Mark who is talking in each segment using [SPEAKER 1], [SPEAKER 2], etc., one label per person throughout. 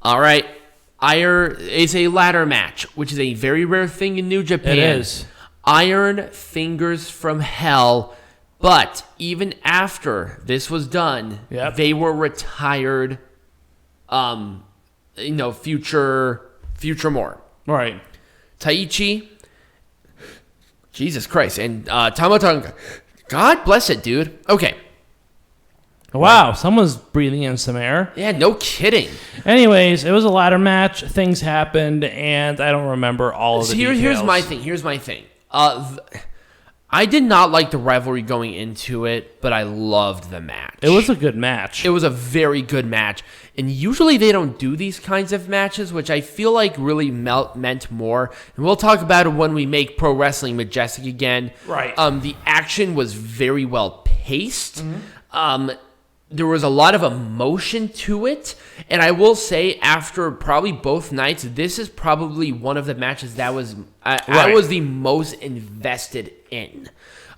[SPEAKER 1] All right. It's a ladder match, which is a very rare thing in New Japan.
[SPEAKER 2] It is.
[SPEAKER 1] Iron Fingers from Hell. But even after this was done, they were retired. Future more.
[SPEAKER 2] Right.
[SPEAKER 1] Taichi. Jesus Christ. And Tama Tonga. God bless it, dude. Okay.
[SPEAKER 2] Wow, someone's breathing in some air.
[SPEAKER 1] Yeah, no kidding.
[SPEAKER 2] Anyways, it was a ladder match. Things happened, and I don't remember all of the details.
[SPEAKER 1] Here's my thing. I did not like the rivalry going into it, but I loved the match.
[SPEAKER 2] It was a good match.
[SPEAKER 1] It was a very good match. And usually they don't do these kinds of matches, which I feel like really meant more. And we'll talk about it when we make Pro Wrestling Majestic again.
[SPEAKER 2] Right.
[SPEAKER 1] The action was very well paced. Mm-hmm. There was a lot of emotion to it. And I will say, after probably both nights, this is probably one of the matches that I was the most invested in.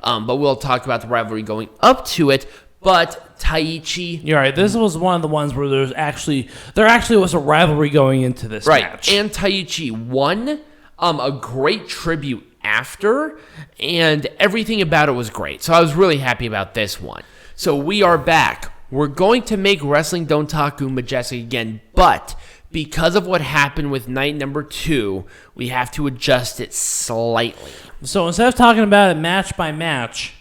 [SPEAKER 1] But we'll talk about the rivalry going up to it. But Taichi...
[SPEAKER 2] You're right. This was one of the ones where there actually was a rivalry going into this match.
[SPEAKER 1] And Taichi won a great tribute after, and everything about it was great. So I was really happy about this one. So we are back. We're going to make Wrestling Dontaku Majestic again, but because of what happened with night number 2, we have to adjust it slightly.
[SPEAKER 2] So instead of talking about it match by match,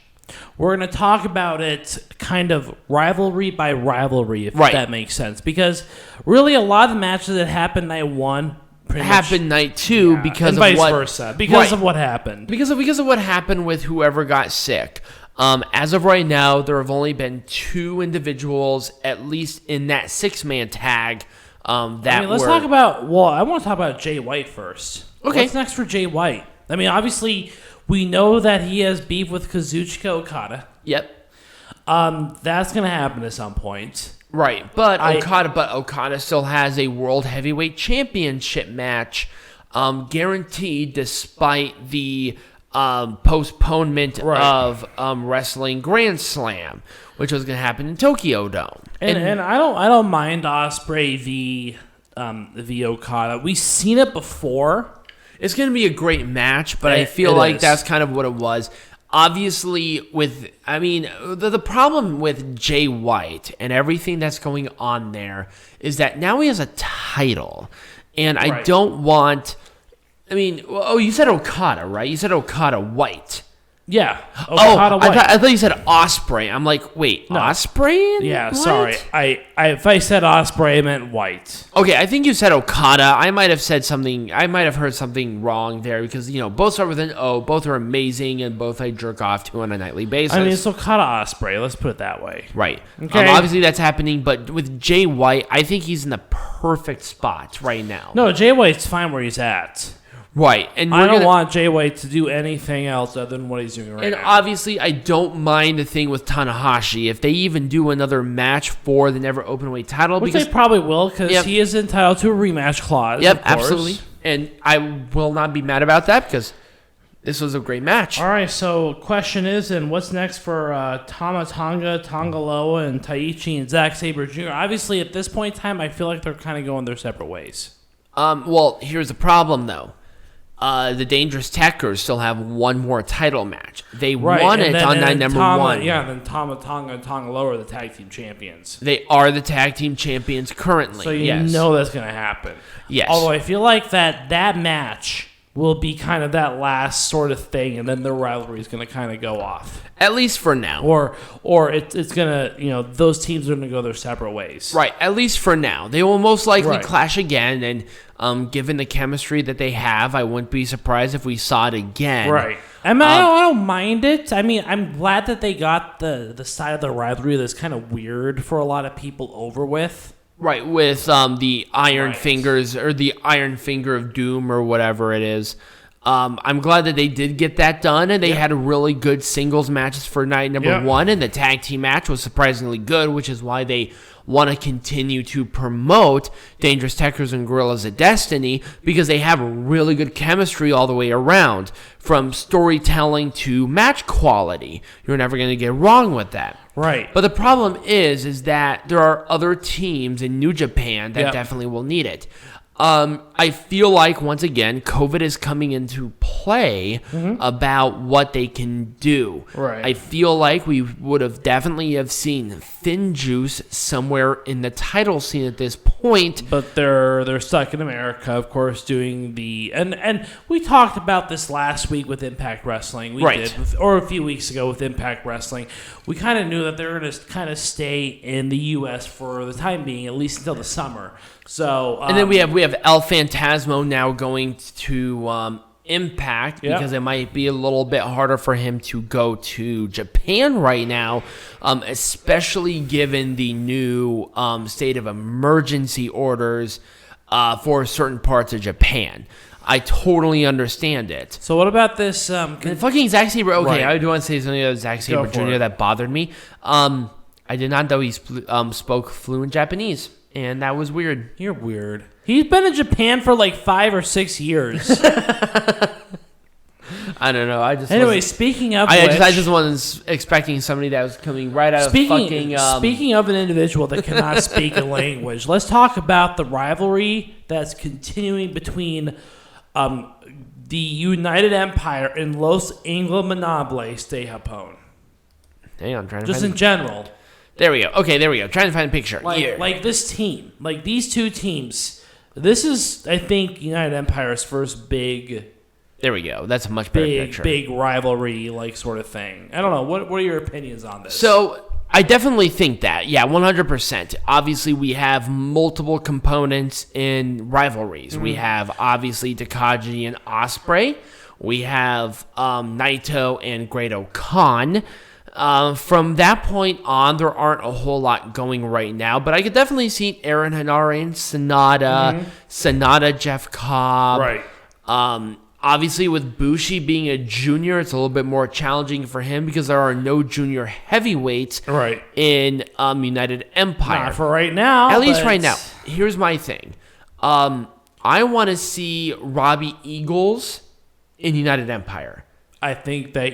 [SPEAKER 2] we're going to talk about it kind of rivalry by rivalry, if that makes sense. Because really a lot of the matches that happened night 1
[SPEAKER 1] happened night 2 because
[SPEAKER 2] and
[SPEAKER 1] of
[SPEAKER 2] vice versa. Because of what happened.
[SPEAKER 1] Because of what happened with whoever got sick. As of right now, there have only been 2 individuals, at least in that 6-man tag, I want to talk about Jay White first. Okay.
[SPEAKER 2] What's next for Jay White? I mean, obviously, we know that he has beef with Kazuchika Okada.
[SPEAKER 1] Yep.
[SPEAKER 2] That's going to happen at some point.
[SPEAKER 1] Right, but Okada still has a World Heavyweight Championship match guaranteed despite the postponement of Wrestling Grand Slam, which was going to happen in Tokyo Dome.
[SPEAKER 2] And I don't mind Ospreay v Okada. We've seen it before.
[SPEAKER 1] It's going to be a great match, but I feel like that's kind of what it was. Obviously, the problem with Jay White and everything that's going on there is that now he has a title, and I don't want... you said Okada, right? You said Okada White.
[SPEAKER 2] Yeah. Okada White.
[SPEAKER 1] I thought you said Ospreay. I'm like, wait, no. Ospreay?
[SPEAKER 2] Yeah,
[SPEAKER 1] White?
[SPEAKER 2] Sorry. If I said Ospreay, I meant White.
[SPEAKER 1] Okay, I think you said Okada. I might have heard something wrong there because, both start with an O, both are amazing, and both I jerk off to on a nightly basis.
[SPEAKER 2] It's Okada Ospreay. Let's put it that way.
[SPEAKER 1] Right.
[SPEAKER 2] Okay.
[SPEAKER 1] Obviously, that's happening, but with Jay White, I think he's in the perfect spot right now.
[SPEAKER 2] No, Jay White's fine where he's at.
[SPEAKER 1] Right, and
[SPEAKER 2] I don't want Jay White to do anything else other than what he's doing right now.
[SPEAKER 1] And obviously, I don't mind the thing with Tanahashi. If they even do another match for the Never Openweight title,
[SPEAKER 2] which they probably will, because he is entitled to a rematch clause.
[SPEAKER 1] Yep, absolutely. And I will not be mad about that because this was a great match.
[SPEAKER 2] All right, so question is, and what's next for Tama Tonga, Tonga Loa, and Taichi and Zack Sabre Jr.? Obviously, at this point in time, I feel like they're kind of going their separate ways.
[SPEAKER 1] Well, here's the problem, though. The Dangerous Tekkers still have one more title match. They won it on night number 1.
[SPEAKER 2] Yeah, then Tama Tonga and Tonga Loa are the tag team champions.
[SPEAKER 1] They are the tag team champions currently.
[SPEAKER 2] So you know that's going to happen.
[SPEAKER 1] Yes.
[SPEAKER 2] Although I feel like that match will be kind of that last sort of thing, and then the rivalry is going to kind of go off.
[SPEAKER 1] At least for now.
[SPEAKER 2] Or it's going to, those teams are going to go their separate ways.
[SPEAKER 1] Right, at least for now. They will most likely clash again, and given the chemistry that they have, I wouldn't be surprised if we saw it again.
[SPEAKER 2] Right. I don't mind it. I'm glad that they got the side of the rivalry that's kind of weird for a lot of people over with.
[SPEAKER 1] Right, with the Iron Fingers, or the Iron Finger of Doom, or whatever it is. I'm glad that they did get that done, and they had really good singles matches for night number 1, and the tag team match was surprisingly good, which is why they want to continue to promote Dangerous Tekkers and Gorillas of Destiny because they have really good chemistry all the way around, from storytelling to match quality. You're never going to get wrong with that.
[SPEAKER 2] Right.
[SPEAKER 1] But the problem is that there are other teams in New Japan that definitely will need it. I feel like, once again, COVID is coming into play about what they can do.
[SPEAKER 2] Right.
[SPEAKER 1] I feel like we would have definitely have seen Thin Juice somewhere in the title scene at this point.
[SPEAKER 2] But they're stuck in America, of course, doing the... And we talked about this last week with Impact Wrestling. We did, or a few weeks ago with Impact Wrestling. We kind of knew that they were going to kind of stay in the U.S. for the time being, at least until the summer. So,
[SPEAKER 1] and then we have El Phantasmo now going to Impact because it might be a little bit harder for him to go to Japan right now, especially given the new state of emergency orders for certain parts of Japan. I totally understand it.
[SPEAKER 2] So what about this?
[SPEAKER 1] Fucking Zack Sabre. Okay, I do want to say something about Zack Sabre Jr. that bothered me. I did not know he spoke fluent Japanese. And that was weird.
[SPEAKER 2] You're weird. He's been in Japan for like 5 or 6 years.
[SPEAKER 1] I don't know.
[SPEAKER 2] Speaking of
[SPEAKER 1] I just wasn't expecting somebody that was coming right out of fucking...
[SPEAKER 2] Speaking of an individual that cannot speak a language, let's talk about the rivalry that's continuing between the United Empire and Los Ingobernables de Japón.
[SPEAKER 1] Hang on, I'm trying to
[SPEAKER 2] just in general.
[SPEAKER 1] There we go. Okay, there we go. Trying to find a picture.
[SPEAKER 2] Like this team. Like these two teams. This is, I think, United Empire's first big...
[SPEAKER 1] There we go. That's a much better picture.
[SPEAKER 2] Big rivalry, like, sort of thing. I don't know. What are your opinions on this?
[SPEAKER 1] So, I definitely think that. Yeah, 100%. Obviously, we have multiple components in rivalries. We have, obviously, Takagi and Ospreay. We have Naito and Great Khan. From that point on, there aren't a whole lot going right now, but I could definitely see Aaron Henare and SANADA, SANADA, Jeff Cobb.
[SPEAKER 2] Right.
[SPEAKER 1] Obviously, with Bushi being a junior, it's a little bit more challenging for him because there are no junior heavyweights in United Empire.
[SPEAKER 2] Not for right now.
[SPEAKER 1] At least right now. Here's my thing. I want to see Robbie Eagles in United Empire.
[SPEAKER 2] I think that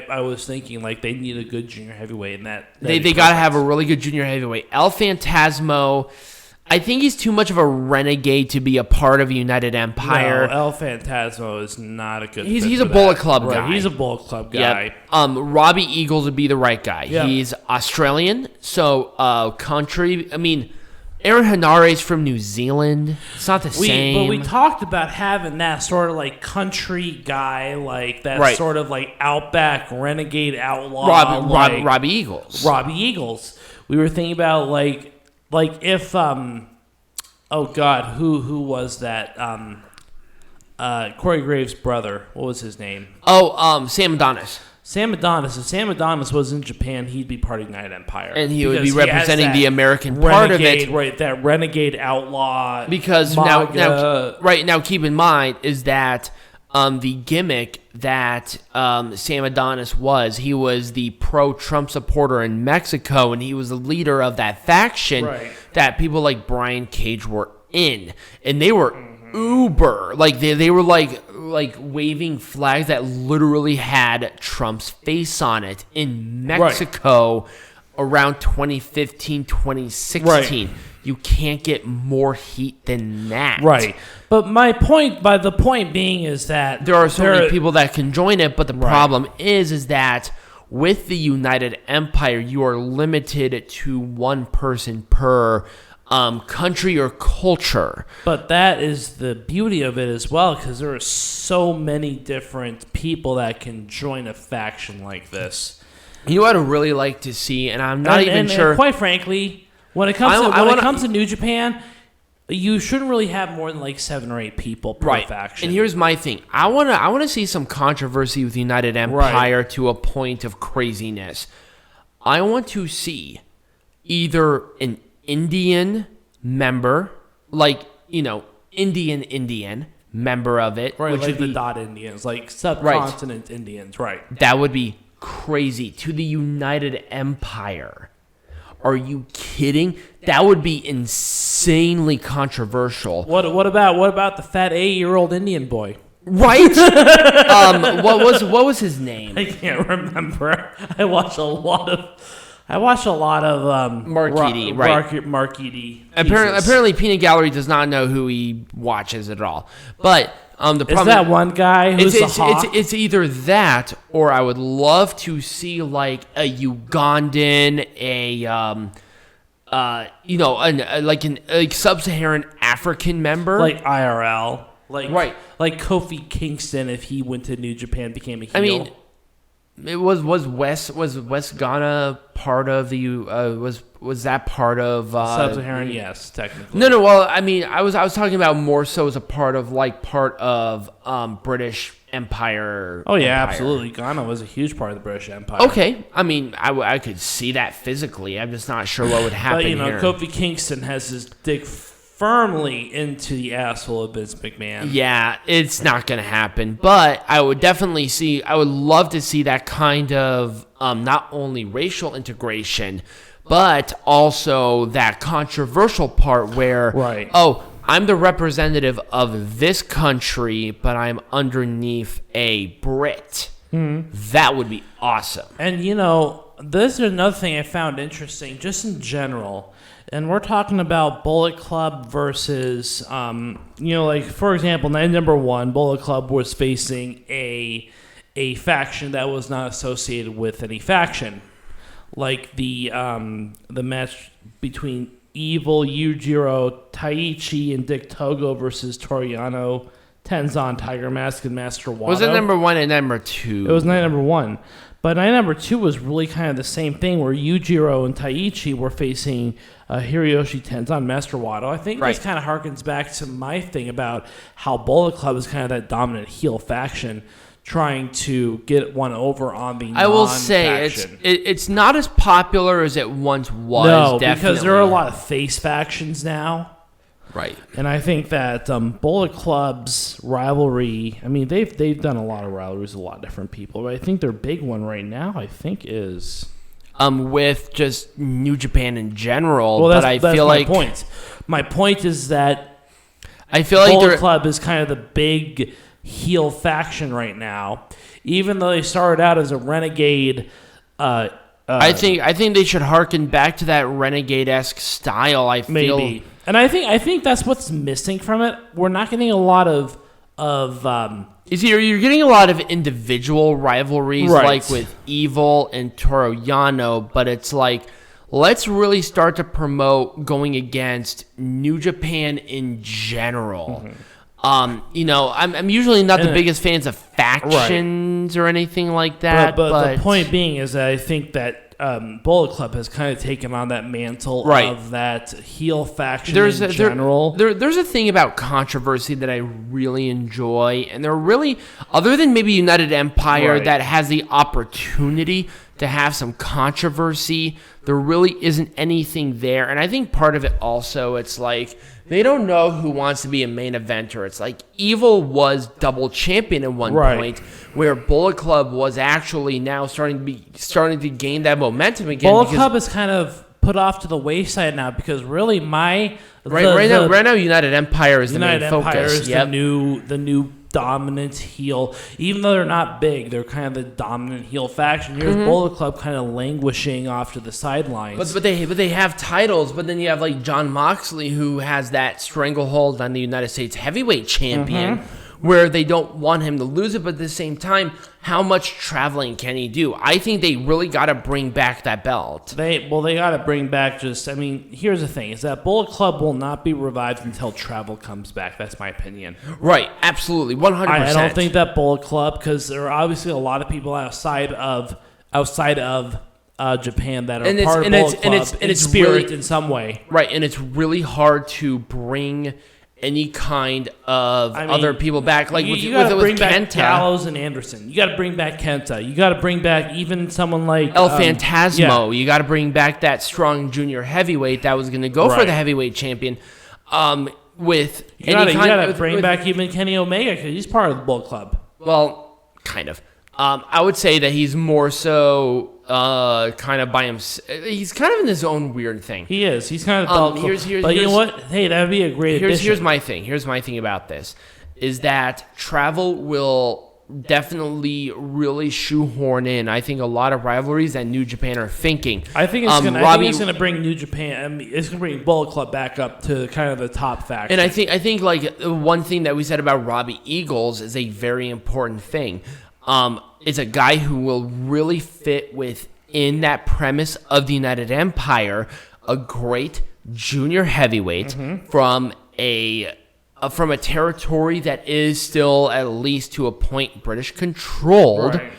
[SPEAKER 2] I was thinking like they need a good junior heavyweight in that.
[SPEAKER 1] They got to have a really good junior heavyweight. El Phantasmo, I think he's too much of a renegade to be a part of United Empire.
[SPEAKER 2] No, El Phantasmo is not a good.
[SPEAKER 1] He's a Bullet Club guy.
[SPEAKER 2] He's a Bullet Club guy.
[SPEAKER 1] Yep. Robbie Eagles would be the right guy.
[SPEAKER 2] Yep.
[SPEAKER 1] He's Australian, so country. I mean, Aaron Henare's from New Zealand. It's not the same.
[SPEAKER 2] But we talked about having that sort of like country guy, like that sort of like outback renegade outlaw.
[SPEAKER 1] Robbie Eagles.
[SPEAKER 2] Robbie Eagles. We were thinking about like if oh God, who was that? Corey Graves' brother. What was his name?
[SPEAKER 1] Sam Adonis.
[SPEAKER 2] Sam Adonis. If Sam Adonis was in Japan, he'd be part of United Empire.
[SPEAKER 1] And he would be representing the American part of it.
[SPEAKER 2] Right, that renegade outlaw.
[SPEAKER 1] Because now keep in mind is that the gimmick that Sam Adonis he was the pro-Trump supporter in Mexico, and he was the leader of that faction that people like Brian Cage were in. And they were uber. Like, they were like waving flags that literally had Trump's face on it in Mexico around 2015, 2016.
[SPEAKER 2] Right.
[SPEAKER 1] You can't get more heat than that.
[SPEAKER 2] Right. But the point being is that
[SPEAKER 1] there are so many people that can join it, but the problem is that with the United Empire, you are limited to one person per country or culture.
[SPEAKER 2] But that is the beauty of it as well, because there are so many different people that can join a faction like this.
[SPEAKER 1] You know what I'd really like to see, and I'm not even sure.
[SPEAKER 2] And quite frankly, when it comes to New Japan, you shouldn't really have more than like 7 or 8 people per faction.
[SPEAKER 1] And here's my thing: I want to see some controversy with United Empire to a point of craziness. I want to see either an Indian member, like, Indian member of it.
[SPEAKER 2] Right, which like the Dot Indians, like subcontinent Indians, right.
[SPEAKER 1] That would be crazy to the United Empire. Are you kidding? That would be insanely controversial.
[SPEAKER 2] What about the fat 8-year-old Indian boy?
[SPEAKER 1] Right? What was his name?
[SPEAKER 2] I can't remember. I watch a lot of
[SPEAKER 1] Mark Eady, right?
[SPEAKER 2] Mark Eady.
[SPEAKER 1] Apparently, Peanut Gallery does not know who he watches at all. But the problem
[SPEAKER 2] is that one guy who's a hawk?
[SPEAKER 1] It's either that, or I would love to see like a Ugandan, a sub-Saharan African member,
[SPEAKER 2] like IRL,
[SPEAKER 1] right,
[SPEAKER 2] like Kofi Kingston if he went to New Japan, became a heel.
[SPEAKER 1] I mean, it was West Ghana part of the was that part of
[SPEAKER 2] sub-Saharan? Yes, technically.
[SPEAKER 1] No. Well, I mean, I was talking about more so as a part of British Empire.
[SPEAKER 2] Oh yeah,
[SPEAKER 1] Empire.
[SPEAKER 2] absolutely. Ghana was a huge part of the British Empire.
[SPEAKER 1] Okay, I mean, I could see that physically. I'm just not sure what would happen.
[SPEAKER 2] But
[SPEAKER 1] here.
[SPEAKER 2] Kofi Kingston has his dick firmly into the asshole of Vince McMahon.
[SPEAKER 1] Yeah, it's not going to happen. But I would love to see that kind of not only racial integration, but also that controversial part where,
[SPEAKER 2] right.
[SPEAKER 1] I'm the representative of this country, but I'm underneath a Brit. That would be awesome.
[SPEAKER 2] And, this is another thing I found interesting, just in general. And we're talking about Bullet Club versus, for example, night number 1, Bullet Club was facing a faction that was not associated with any faction. Like the match between Evil, Yujiro, Taichi, and Dick Togo versus Yano, Tenzan, Tiger Mask, and Master Wato.
[SPEAKER 1] Was it number 1 and number 2?
[SPEAKER 2] It was night number 1. But night number 2 was really kind of the same thing, where Yujiro and Taichi were facing Hiroyoshi, Tenzan, Master Wato. I think this kind of harkens back to my thing about how Bullet Club is kind of that dominant heel faction trying to get one over on the non-faction.
[SPEAKER 1] I will say it's not as popular as it once was.
[SPEAKER 2] No,
[SPEAKER 1] definitely.
[SPEAKER 2] Because there are a lot of face factions now.
[SPEAKER 1] Right.
[SPEAKER 2] And I think that Bullet Club's rivalry, I mean, they've done a lot of rivalries with a lot of different people, but I think their big one right now, I think, is
[SPEAKER 1] with just New Japan in general.
[SPEAKER 2] Well,
[SPEAKER 1] that's
[SPEAKER 2] my point. My point is that
[SPEAKER 1] I feel like
[SPEAKER 2] Bullet Club is kind of the big heel faction right now, even though they started out as a renegade.
[SPEAKER 1] I think they should harken back to that renegade-esque style. I feel
[SPEAKER 2] maybe. And I think that's what's missing from it. We're not getting a lot of
[SPEAKER 1] you're getting a lot of individual rivalries,
[SPEAKER 2] right,
[SPEAKER 1] like with Evil and Toru Yano, but it's like, let's really start to promote going against New Japan in general.
[SPEAKER 2] Mm-hmm.
[SPEAKER 1] I'm usually not the biggest fans of factions or anything like that.
[SPEAKER 2] But the point being is that I think that Bullet Club has kind of taken on that mantle of that heel faction in general.
[SPEAKER 1] There's a thing about controversy that I really enjoy, and they're really, other than maybe United Empire that has the opportunity to have some controversy, there really isn't anything there. And I think part of it also, it's like, they don't know who wants to be a main eventer. It's like Evil was double champion at one point, where Bullet Club was actually now starting to gain that momentum again.
[SPEAKER 2] Bullet Club is kind of put off to the wayside now because really
[SPEAKER 1] right now United Empire is the main focus.
[SPEAKER 2] United Empire is the new dominant heel. Even though they're not big, they're kind of the dominant heel faction. Here's Bullet Club kind of languishing off to the sidelines.
[SPEAKER 1] But they have titles. But then you have like Jon Moxley, who has that stranglehold on the United States heavyweight champion, where they don't want him to lose it. But at the same time, how much traveling can he do? I think they really got to bring back that belt.
[SPEAKER 2] They got to bring back here's the thing, is that Bullet Club will not be revived until travel comes back. That's my opinion.
[SPEAKER 1] Right, absolutely, 100%.
[SPEAKER 2] I don't think that Bullet Club, because there are obviously a lot of people outside of Japan that are part of Bullet Club in spirit really, in some way.
[SPEAKER 1] Right, and it's really hard to bring any kind of other people back, like
[SPEAKER 2] you got to bring back
[SPEAKER 1] Kenta.
[SPEAKER 2] Gallows and Anderson. You got to bring back Kenta. You got to bring back even someone like
[SPEAKER 1] El Phantasmo. You got to bring back that strong junior heavyweight that was going to go for the heavyweight champion. You got to bring back even Kenny Omega, because he's part of the Bullet Club. Well, kind of. I would say that he's more so kind of by himself. He's kind of in his own weird thing.
[SPEAKER 2] He is. He's kind of
[SPEAKER 1] here's,
[SPEAKER 2] but you know what? Hey, that would be a great addition.
[SPEAKER 1] Here's my thing. Here's my thing about this is that travel will definitely really shoehorn in, I think, a lot of rivalries that New Japan are thinking.
[SPEAKER 2] I think it's going to bring New Japan. I mean, it's going to bring Bullet Club back up to kind of the top faction.
[SPEAKER 1] And I think like one thing that we said about Robbie Eagles is a very important thing. It's a guy who will really fit within that premise of the United Empire, a great junior heavyweight from a territory that is still, at least to a point, British controlled.
[SPEAKER 2] Right.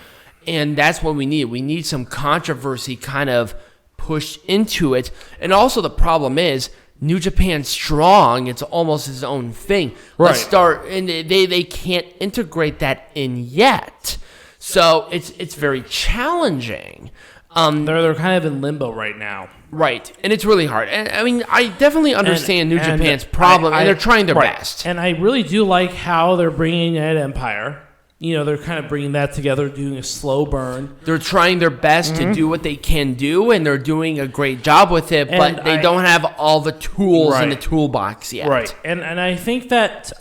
[SPEAKER 1] And that's what we need. We need some controversy kind of pushed into it. And also the problem is, New Japan Strong, it's almost its own thing.
[SPEAKER 2] Right.
[SPEAKER 1] Let's start, and they can't integrate that in yet. So it's very challenging.
[SPEAKER 2] They're kind of in limbo right now.
[SPEAKER 1] Right, and it's really hard. And I mean, I definitely understand New Japan's problem, and they're trying their best.
[SPEAKER 2] And I really do like how they're bringing United Empire. You know, they're kind of bringing that together, doing a slow burn.
[SPEAKER 1] They're trying their best to do what they can do, and they're doing a great job with it, but they don't have all the tools in the toolbox yet.
[SPEAKER 2] Right, and I think that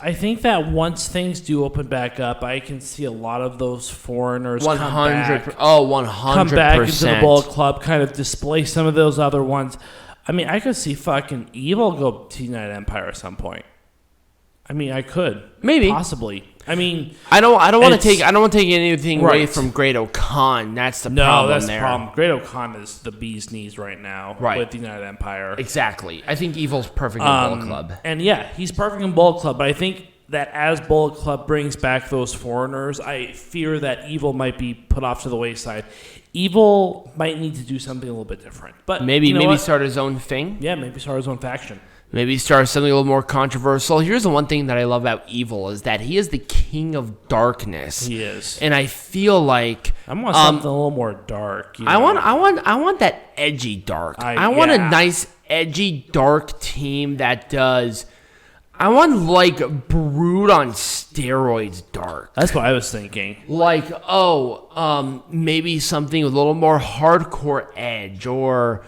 [SPEAKER 2] once things do open back up, I can see a lot of those foreigners
[SPEAKER 1] 100%.
[SPEAKER 2] come back into the Bullet Club, kind of displace some of those other ones. I mean, I could see fucking Evil go to United Empire at some point. I mean, I could possibly. I mean,
[SPEAKER 1] I don't want to take anything away from Great O'Khan. That's the problem.
[SPEAKER 2] No, that's the problem. Great O'Khan is the bee's knees right now with the United Empire.
[SPEAKER 1] Exactly. I think Evil's perfect in Bullet Club.
[SPEAKER 2] And yeah, he's perfect in Bullet Club. But I think that as Bullet Club brings back those foreigners, I fear that Evil might be put off to the wayside. Evil might need to do something a little bit different. But
[SPEAKER 1] maybe start his own thing.
[SPEAKER 2] Yeah, maybe start his own faction.
[SPEAKER 1] Maybe start something a little more controversial. Here's the one thing that I love about Evil is that he is the king of darkness.
[SPEAKER 2] He is,
[SPEAKER 1] and I feel like
[SPEAKER 2] I want something a little more dark.
[SPEAKER 1] I want that edgy dark. I want a nice edgy dark team that does. I want like Brood on steroids dark.
[SPEAKER 2] That's what I was thinking.
[SPEAKER 1] Like maybe something with a little more hardcore edge or.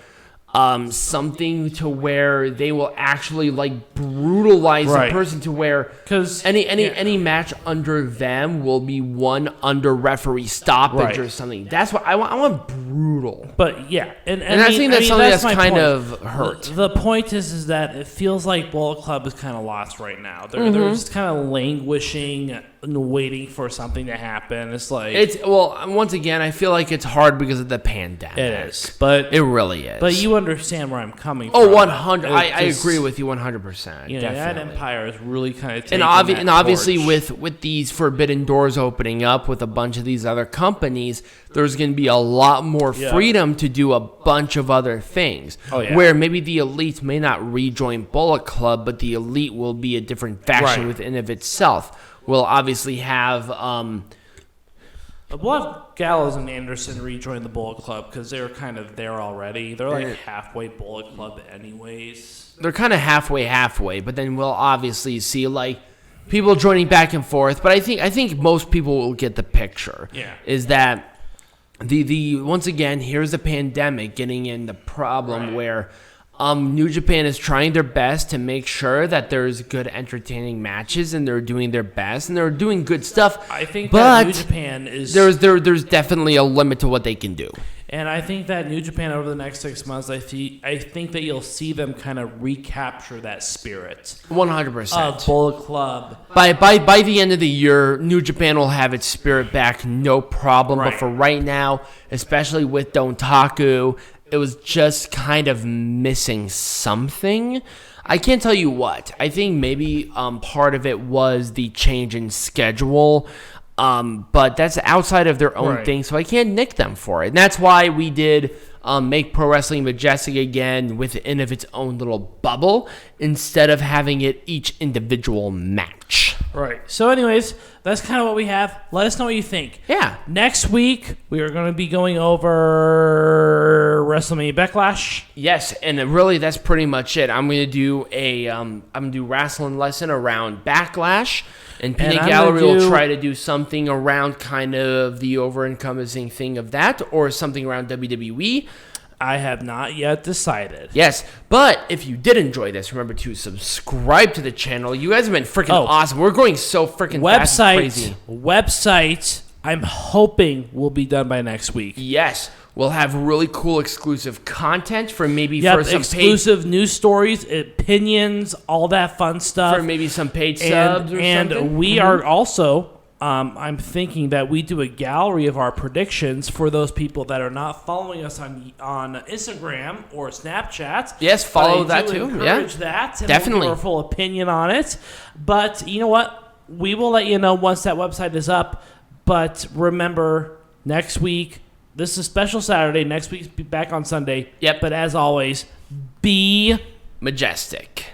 [SPEAKER 1] Something to where they will actually like brutalize the person to where because any match under them will be won under referee stoppage or something. That's what I want. I want brutal.
[SPEAKER 2] But yeah, and
[SPEAKER 1] I think that's something that's kind of hurt.
[SPEAKER 2] The point is that it feels like Bullet Club is kind of lost right now. They're just kind of languishing and waiting for something to happen. It's like
[SPEAKER 1] once again, I feel like it's hard because of the pandemic.
[SPEAKER 2] It is, but
[SPEAKER 1] it really is.
[SPEAKER 2] But you understand where I'm coming from.
[SPEAKER 1] Oh, 100. I agree with you 100%.
[SPEAKER 2] You know, that Empire is really kind of taking
[SPEAKER 1] and obviously with these forbidden doors opening up with a bunch of these other companies, there's going to be a lot more freedom to do a bunch of other things.
[SPEAKER 2] Oh, yeah.
[SPEAKER 1] Where maybe the Elite may not rejoin Bullet Club, but the Elite will be a different faction within of itself. We'll obviously have
[SPEAKER 2] we'll have Gallows and Anderson rejoin the Bullet Club because they're kind of there already. They're like halfway Bullet Club anyways.
[SPEAKER 1] They're kind of halfway, but then we'll obviously see like people joining back and forth. But I think most people will get the picture.
[SPEAKER 2] Yeah.
[SPEAKER 1] Is that the once again, here's the pandemic getting in the problem where New Japan is trying their best to make sure that there's good, entertaining matches, and they're doing their best, and they're doing good stuff.
[SPEAKER 2] I think that New Japan is...
[SPEAKER 1] There's definitely a limit to what they can do.
[SPEAKER 2] And I think that New Japan over the next 6 months, I think that you'll see them kind of recapture that spirit.
[SPEAKER 1] 100%.
[SPEAKER 2] Of Bullet Club.
[SPEAKER 1] By the end of the year, New Japan will have its spirit back, no problem. But for right now, especially with Dontaku, it was just kind of missing something. I can't tell you what. I think maybe part of it was the change in schedule. But that's outside of their own thing, so I can't nick them for it. And that's why we did make Pro Wrestling Majestic again within of its own little bubble instead of having it each individual match.
[SPEAKER 2] Right. So anyways, that's kind of what we have. Let us know what you think.
[SPEAKER 1] Yeah.
[SPEAKER 2] Next week, we are going to be going over WrestleMania Backlash.
[SPEAKER 1] Yes, and really that's pretty much it. I'm going to do a wrestling lesson around Backlash, and Peanut Gallery will try to do something around kind of the over-encompassing thing of that, or something around WWE.
[SPEAKER 2] I have not yet decided.
[SPEAKER 1] Yes, but if you did enjoy this, remember to subscribe to the channel. You guys have been freaking awesome. We're going so freaking fast and crazy.
[SPEAKER 2] Website, I'm hoping will be done by next week.
[SPEAKER 1] Yes, we'll have really cool exclusive content for maybe for some
[SPEAKER 2] exclusive news stories, opinions, all that fun stuff.
[SPEAKER 1] For maybe some paid subs or something.
[SPEAKER 2] And we are also... I'm thinking that we do a gallery of our predictions for those people that are not following us on Instagram or Snapchat.
[SPEAKER 1] Yes, follow that too.
[SPEAKER 2] Encourage that. And
[SPEAKER 1] definitely.
[SPEAKER 2] We'll give our full opinion on it. But you know what? We will let you know once that website is up. But remember, next week, this is a special Saturday. Next week's be back on Sunday.
[SPEAKER 1] Yep.
[SPEAKER 2] But as always, be
[SPEAKER 1] majestic.